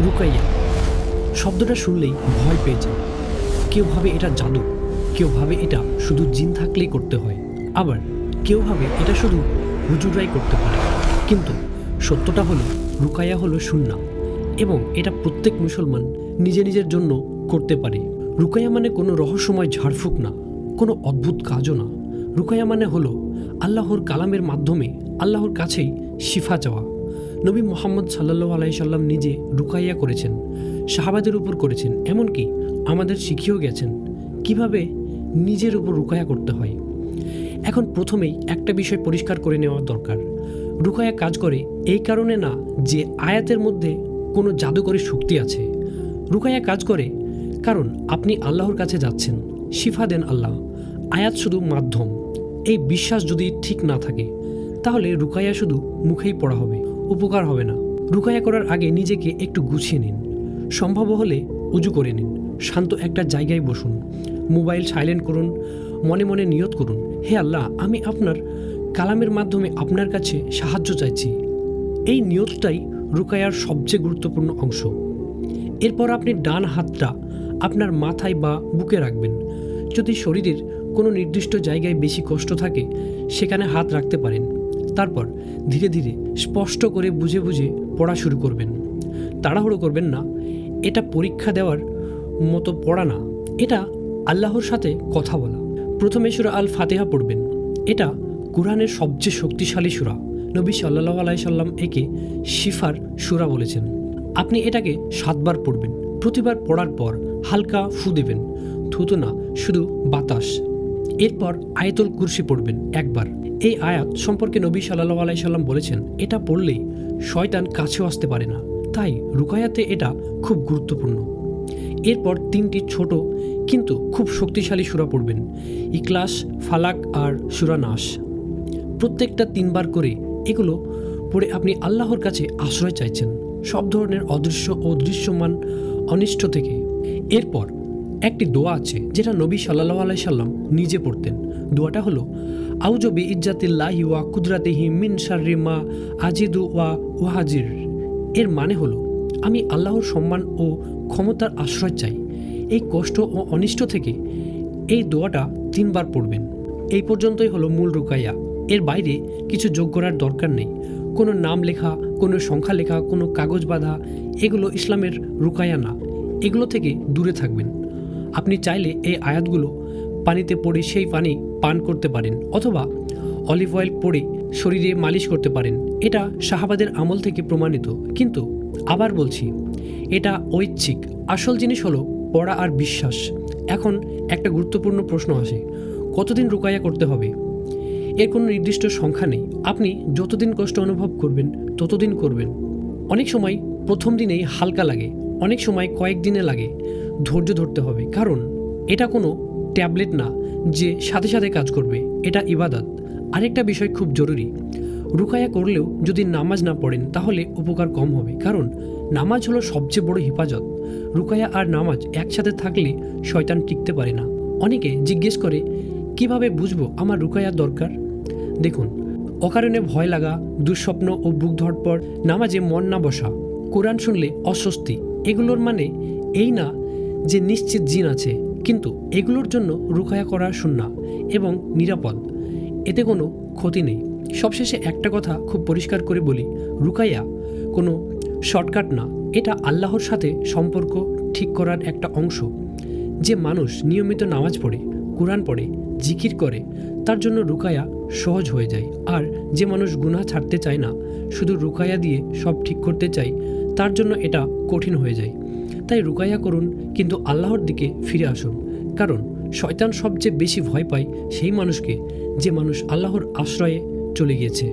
রুকাইয়া শব্দটা শুনলেই ভয় পেয়ে যায়। কেউ ভাবে এটা জাদু, কেউ ভাবে এটা শুধু জিন থাকলেই করতে হয়, আবার কেউ ভাবে এটা শুধু হুজুররাই করতে পারে। কিন্তু সত্যটা হলো রুকাইয়া হলো সুন্নাহ এবং এটা প্রত্যেক মুসলমান নিজে নিজের জন্য করতে পারে। রুকাইয়া মানে কোনো রহস্যময় ঝাড়ফুঁক না, কোনো অদ্ভুত কাজও না। রুকাইয়া মানে হলো আল্লাহর কালামের মাধ্যমে আল্লাহর কাছেই শিফা চাওয়া। নবী মুহাম্মদ সাল্লাল্লাহু আলাইহি সাল্লাম নিজে রুকাইয়া করেছেন, সাহাবাদের উপর করেছেন, এমনকি আমাদের শিখিয়েও গেছেন কিভাবে নিজের উপর রুকাইয়া করতে হয়। এখন প্রথমেই একটা বিষয় পরিষ্কার করে নেওয়া দরকার। রুকাইয়া কাজ করে এই কারণে না যে আয়াতের মধ্যে কোনো জাদুকরী শক্তি আছে। রুকাইয়া কাজ করে কারণ আপনি আল্লাহর কাছে যাচ্ছেন, শিফা দেন আল্লাহ, আয়াত শুধু মাধ্যম। এই বিশ্বাস যদি ঠিক না থাকে তাহলে রুকাইয়া শুধু মুখেই পড়া হবে, উপকার হবে না। রুকাইয়া করার আগে নিজেকে একটু গুছিয়ে নিন, সম্ভব হলে উজু করে নিন, শান্ত একটা জায়গায় বসুন, মোবাইল সাইলেন্ট করুন, মনে মনে নিয়ত করুন, হে আল্লাহ, আমি আপনার কালামের মাধ্যমে আপনার কাছে সাহায্য চাইছি। এই নিয়তটাই রুকাইয়ার সবচেয়ে গুরুত্বপূর্ণ অংশ। এরপর আপনি ডান হাতটা আপনার মাথায় বা বুকে রাখবেন। যদি শরীরের কোনো নির্দিষ্ট জায়গায় বেশি কষ্ট থাকে সেখানে হাত রাখতে পারেন। তারপর ধীরে ধীরে স্পষ্ট করে বুঝে বুঝে পড়া শুরু করবেন। তাড়াহুড়ো করবেন না, এটা পরীক্ষা দেওয়ার মতো পড়া না, এটা আল্লাহর সাথে কথা বলা। প্রথমে সূরা আল ফাতিহা পড়বেন। এটা কুরআনের সবচেয়ে শক্তিশালী সূরা। নবী সাল্লাল্লাহু আলাইহি সাল্লাম একে শিফার সূরা বলেছেন। আপনি এটাকে 7 বার পড়বেন। প্রতিবার পড়ার পর হালকা ফু দেবেন, থুতু না, শুধু বাতাস। এরপর আয়াতুল কুরসি পড়বেন একবার। এই আয়াত সম্পর্কে নবী সাল্লাল্লাহু আলাইহি সাল্লাম বলেছেন এটা পড়লেই শয়তান কাছেও আসতে পারে না, তাই রুকায়াতে এটা খুব গুরুত্বপূর্ণ। এরপর 3টি ছোট কিন্তু খুব শক্তিশালী সূরা পড়বেন, ইখলাস, ফালাক আর সূরা নাস। প্রত্যেকটা 3 বার করে এগুলো পড়ে আপনি আল্লাহর কাছে আশ্রয় চাইছেন সব ধরনের অদৃশ্য ও দৃশ্যমান অনিষ্ট থেকে। এরপর একটি দোয়া আছে যেটা নবী সাল্লাল্লাহু আলাইহি সাল্লাম নিজে পড়তেন। দোয়াটা হলো আউযু বিইজ্জাতিল্লাহি ওয়া কুদরাতিহি মিন শাররি মা আজিদু ওয়া উহাজির। এর মানে হলো আমি আল্লাহর সম্মান ও ক্ষমতার আশ্রয় চাই এই কষ্ট ও অনিষ্ট থেকে। এই দোয়াটা 3 বার পড়বেন। এই পর্যন্তই হলো মূল রুকাইয়া। এর বাইরে কিছু যোগ করার দরকার নেই। কোনো নাম লেখা, কোনো সংখ্যা লেখা, কোনো কাগজ বাঁধা, এগুলো ইসলামের রুকাইয়া না। এগুলো থেকে দূরে থাকবেন। আপনি চাইলে এই আয়াতগুলো পানিতে পড়ে সেই পানি পান করতে পারেন, অথবা অলিভ অয়েল পড়ে শরীরে মালিশ করতে পারেন। এটা সাহাবাদের আমল থেকে প্রমাণিত। কিন্তু আবার বলছি, এটা ঐচ্ছিক। আসল জিনিস হলো পড়া আর বিশ্বাস। এখন একটা গুরুত্বপূর্ণ প্রশ্ন আসে, কতদিন রুকাইয়া করতে হবে? এর কোনো নির্দিষ্ট সংখ্যা নেই। আপনি যতদিন কষ্ট অনুভব করবেন ততদিন করবেন। অনেক সময় প্রথম দিনেই হালকা লাগে, অনেক সময় কয়েকদিনে লাগে। ধৈর্য ধরতে হবে, কারণ এটা কোনো ট্যাবলেট না যে সাথে সাথে কাজ করবে। এটা ইবাদত। আরেকটা বিষয় খুব জরুরি, রুকাইয়া করলেও যদি নামাজ না পড়েন তাহলে উপকার কম হবে, কারণ নামাজ হলো সবচেয়ে বড় হেফাজত। রুকাইয়া আর নামাজ একসাথে থাকলে শয়তান টিকতে পারে না। অনেকে জিজ্ঞেস করে কিভাবে বুঝবো আমার রুকাইয়ার দরকার? দেখুন, অকারণে ভয় লাগা, দুঃস্বপ্ন ও বুক ধড়পড়, নামাজে মন না বসা, কোরআন শুনলে অস্বস্তি, এগুলোর মানে এই না যে নিশ্চিত জিন আছে। কিন্তু এগুলোর জন্য রুকাইয়া করা সুন্নাহ এবং নিরাপদ, এতে কোনো ক্ষতি নেই। সবশেষে একটা কথা খুব পরিষ্কার করে বলি, রুকাইয়া কোনো শর্টকাট না, এটা আল্লাহর সাথে সম্পর্ক ঠিক করার একটা অংশ। যে মানুষ নিয়মিত নামাজ পড়ে, কুরআন পড়ে, জিকির করে, তার জন্য রুকাইয়া সহজ হয়ে যায়। আর যে মানুষ গুনাহ ছাড়তে চায় না, শুধু রুকাইয়া দিয়ে সব ঠিক করতে চায়, তার জন্য এটা কঠিন হয়ে যায়। তাই রুকাইয়া করুন, কিন্তু আল্লাহর দিকে ফিরে আসুন। কারণ শয়তান সবচেয়ে বেশি ভয় পায় সেই মানুষকে যে মানুষ আল্লাহর আশ্রয়ে চলে গিয়েছে।